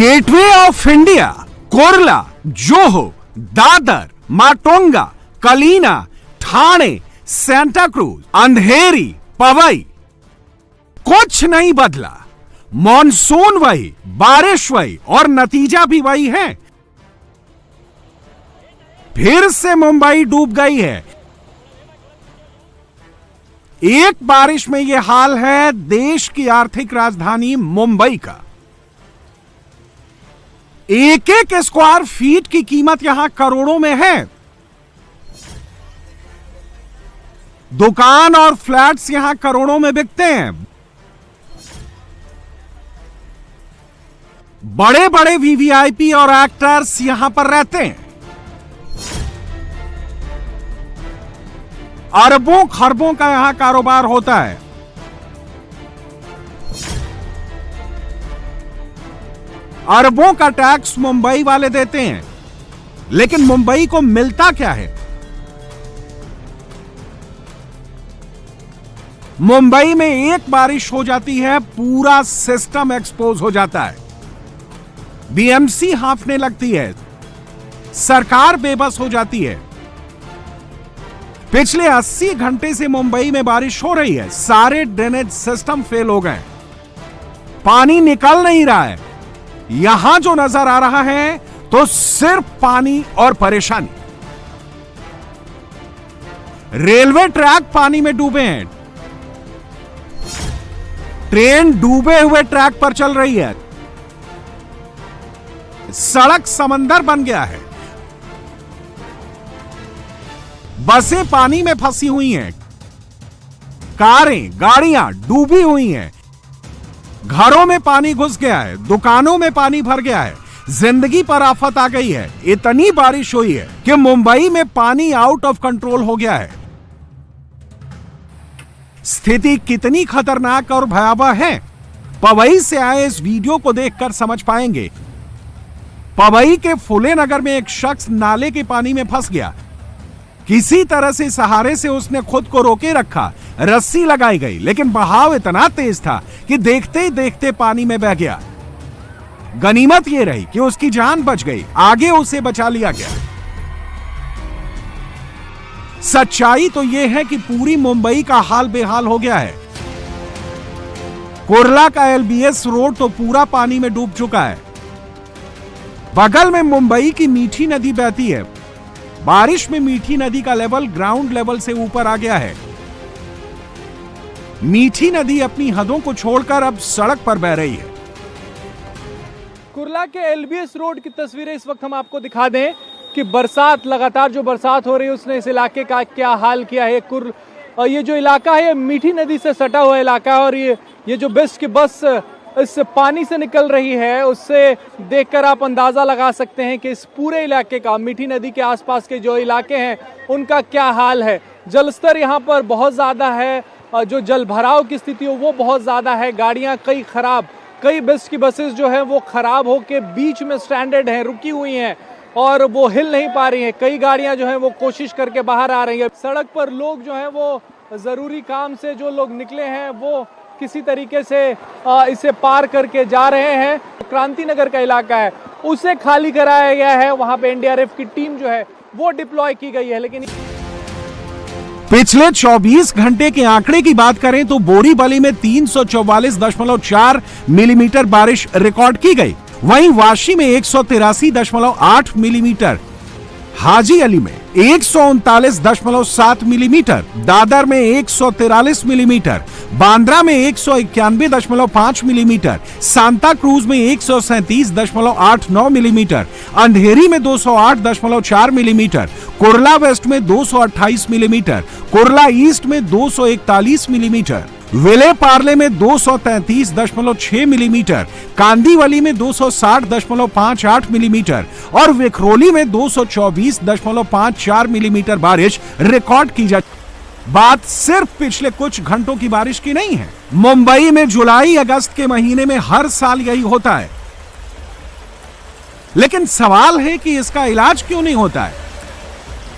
Gateway of India, Kurla, Juhu, Dadar, Matunga, Kalina, Thane, Santa Cruz, Andheri, Powai, कुछ नहीं बदला। मॉनसून वही, बारिश वही और नतीजा भी वही है। फिर से मुंबई डूब गई है। एक बारिश में यह हाल है देश की आर्थिक राजधानी मुंबई का। एक एक स्क्वायर फीट की कीमत यहां करोड़ों में है। दुकान और फ्लैट्स यहां करोड़ों में बिकते हैं। बड़े बड़े वीवीआईपी और एक्टर्स यहां पर रहते हैं। अरबों खरबों का यहां कारोबार होता है। अरबों का टैक्स मुंबई वाले देते हैं, लेकिन मुंबई को मिलता क्या है? मुंबई में एक बारिश हो जाती है, पूरा सिस्टम एक्सपोज हो जाता है। बीएमसी हांफने लगती है, सरकार बेबस हो जाती है। पिछले 80 घंटे से मुंबई में बारिश हो रही है, सारे ड्रेनेज सिस्टम फेल हो गए, पानी निकल नहीं रहा है। यहां जो नजर आ रहा है तो सिर्फ पानी और परेशानी। रेलवे ट्रैक पानी में डूबे हैं, ट्रेन डूबे हुए ट्रैक पर चल रही है, सड़क समंदर बन गया है, बसें पानी में फंसी हुई हैं, कारें गाड़ियां डूबी हुई हैं, घरों में पानी घुस गया है, दुकानों में पानी भर गया है, जिंदगी पर आफत आ गई है। इतनी बारिश हुई है कि मुंबई में पानी आउट ऑफ कंट्रोल हो गया है। स्थिति कितनी खतरनाक और भयावह है, पवई से आए इस वीडियो को देखकर समझ पाएंगे। पवई के फुले नगर में एक शख्स नाले के पानी में फंस गया। किसी तरह से सहारे से उसने खुद को रोके रखा, रस्सी लगाई गई, लेकिन बहाव इतना तेज था कि देखते ही देखते पानी में बह गया। गनीमत यह रही कि उसकी जान बच गई, आगे उसे बचा लिया गया। सच्चाई तो यह है कि पूरी मुंबई का हाल बेहाल हो गया है। कुर्ला का एलबीएस रोड तो पूरा पानी में डूब चुका है। बगल में मुंबई की मीठी नदी बहती है। बारिश में मीठी नदी का लेवल ग्राउंड लेवल से ऊपर आ गया है। मीठी नदी अपनी हदों को छोड़कर अब सड़क पर बह रही है। कुर्ला के एलबीएस रोड की तस्वीरें इस वक्त हम आपको दिखा दें कि बरसात, लगातार जो बरसात हो रही है उसने इस इलाके का क्या हाल किया है। ये जो इलाका है ये मीठी नदी से सटा हुआ इलाका है और ये जो बेस्ट की बस इस पानी से निकल रही है उससे देखकर आप अंदाजा लगा सकते हैं कि इस पूरे इलाके का, मीठी नदी के आसपास के जो इलाके हैं उनका क्या हाल है। जलस्तर यहाँ पर बहुत ज़्यादा है, जो जल भराव की स्थिति हो वो बहुत ज़्यादा है। गाड़ियाँ कई खराब, कई बेस्ट की बसेस जो हैं वो खराब होके बीच में स्ट्रैंडेड हैं, रुकी हुई हैं और वो हिल नहीं पा रही हैं। कई गाड़ियाँ जो हैं वो कोशिश करके बाहर आ रही हैं। सड़क पर लोग जो हैं वो ज़रूरी काम से जो लोग निकले हैं वो किसी तरीके से इसे पार करके जा रहे हैं। क्रांति नगर का इलाका है उसे खाली कराया गया है, वहां पे एनडीआरएफ की टीम जो है वो डिप्लॉय की गई है। लेकिन पिछले 24 घंटे के आंकड़े की बात करें तो बोरीवली में 344.4 मिलीमीटर बारिश रिकॉर्ड की गई। वहीं वाशी में 183.8 मिलीमीटर, हाजी अली में 139.7 मिलीमीटर, दादर में 143 मिलीमीटर, बांद्रा में 191.5 मिलीमीटर, सांता क्रूज में 137.89 मिलीमीटर, अंधेरी में 208.4 मिलीमीटर, कुर्ला वेस्ट में 228 मिलीमीटर, कुर्ला ईस्ट में 241 मिलीमीटर, विले पार्ले में 233.6 मिलीमीटर, कांदीवली में 260.58 मिलीमीटर और विखरोली में 224.54 मिलीमीटर बारिश रिकॉर्ड की जा। बात सिर्फ पिछले कुछ घंटों की बारिश की नहीं है। मुंबई में जुलाई अगस्त के महीने में हर साल यही होता है, लेकिन सवाल है कि इसका इलाज क्यों नहीं होता है।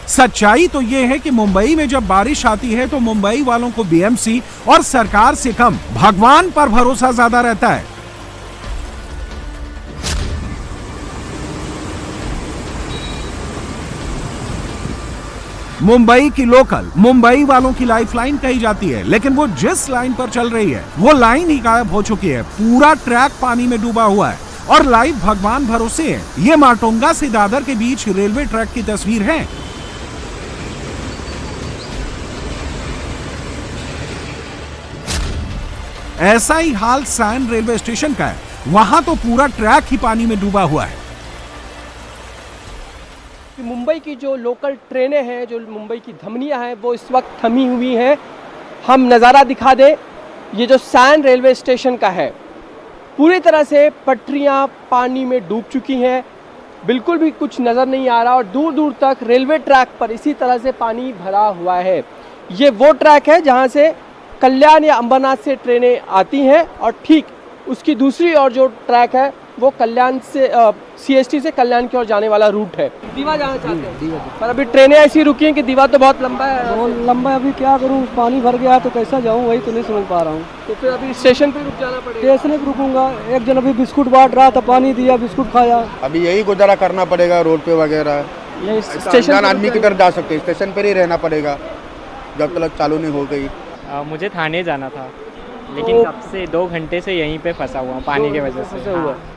सच्चाई तो यह है कि मुंबई में जब बारिश आती है तो मुंबई वालों को बीएमसी और सरकार से कम भगवान पर भरोसा ज्यादा रहता है। मुंबई की लोकल मुंबई वालों की लाइफलाइन कही जाती है, लेकिन वो जिस लाइन पर चल रही है वो लाइन ही गायब हो चुकी है। पूरा ट्रैक पानी में डूबा हुआ है और लाइव भगवान भरोसे है। ये माटोंगा से दादर के बीच रेलवे ट्रैक की तस्वीर है। ऐसा ही हाल सैन रेलवे स्टेशन का है, वहां तो पूरा ट्रैक ही पानी में डूबा हुआ है। कि मुंबई की जो लोकल ट्रेनें हैं, जो मुंबई की धमनियां हैं, वो इस वक्त थमी हुई हैं। हम नज़ारा दिखा दें, ये जो सैन रेलवे स्टेशन का है, पूरी तरह से पटरियां पानी में डूब चुकी हैं, बिल्कुल भी कुछ नज़र नहीं आ रहा और दूर दूर तक रेलवे ट्रैक पर इसी तरह से पानी भरा हुआ है। ये वो ट्रैक है जहां से कल्याण या अंबरनाथ से ट्रेनें आती हैं और ठीक उसकी दूसरी ओर जो ट्रैक है वो कल्याण से CST से कल्याण की ओर जाने वाला रूट है। दीवा जाना चाहते हैं पर अभी ट्रेनें ऐसी रुकी हैं कि दीवा तो बहुत लंबा है। बहुत लंबा है, अभी क्या करूं, पानी भर गया तो कैसा जाऊं, वही तो नहीं समझ पा रहा हूं। तो फिर अभी स्टेशन पे रुक जाना पड़ेगा। स्टेशन पे रुकूंगा। एक जन अभी बिस्कुट बांट रहा था, पानी दिया, बिस्कुट खाया। अभी यही गुजारा करना पड़ेगा रोड पे वगैरह। ये स्टेशन आदमी किधर जा सकते, स्टेशन पर ही रहना पड़ेगा जब तक चालू नहीं हो गई। मुझे थाने जाना था, लेकिन कब से 2 घंटे से यहीं पे फंसा हुआ हूँ पानी की वजह से। हुआ।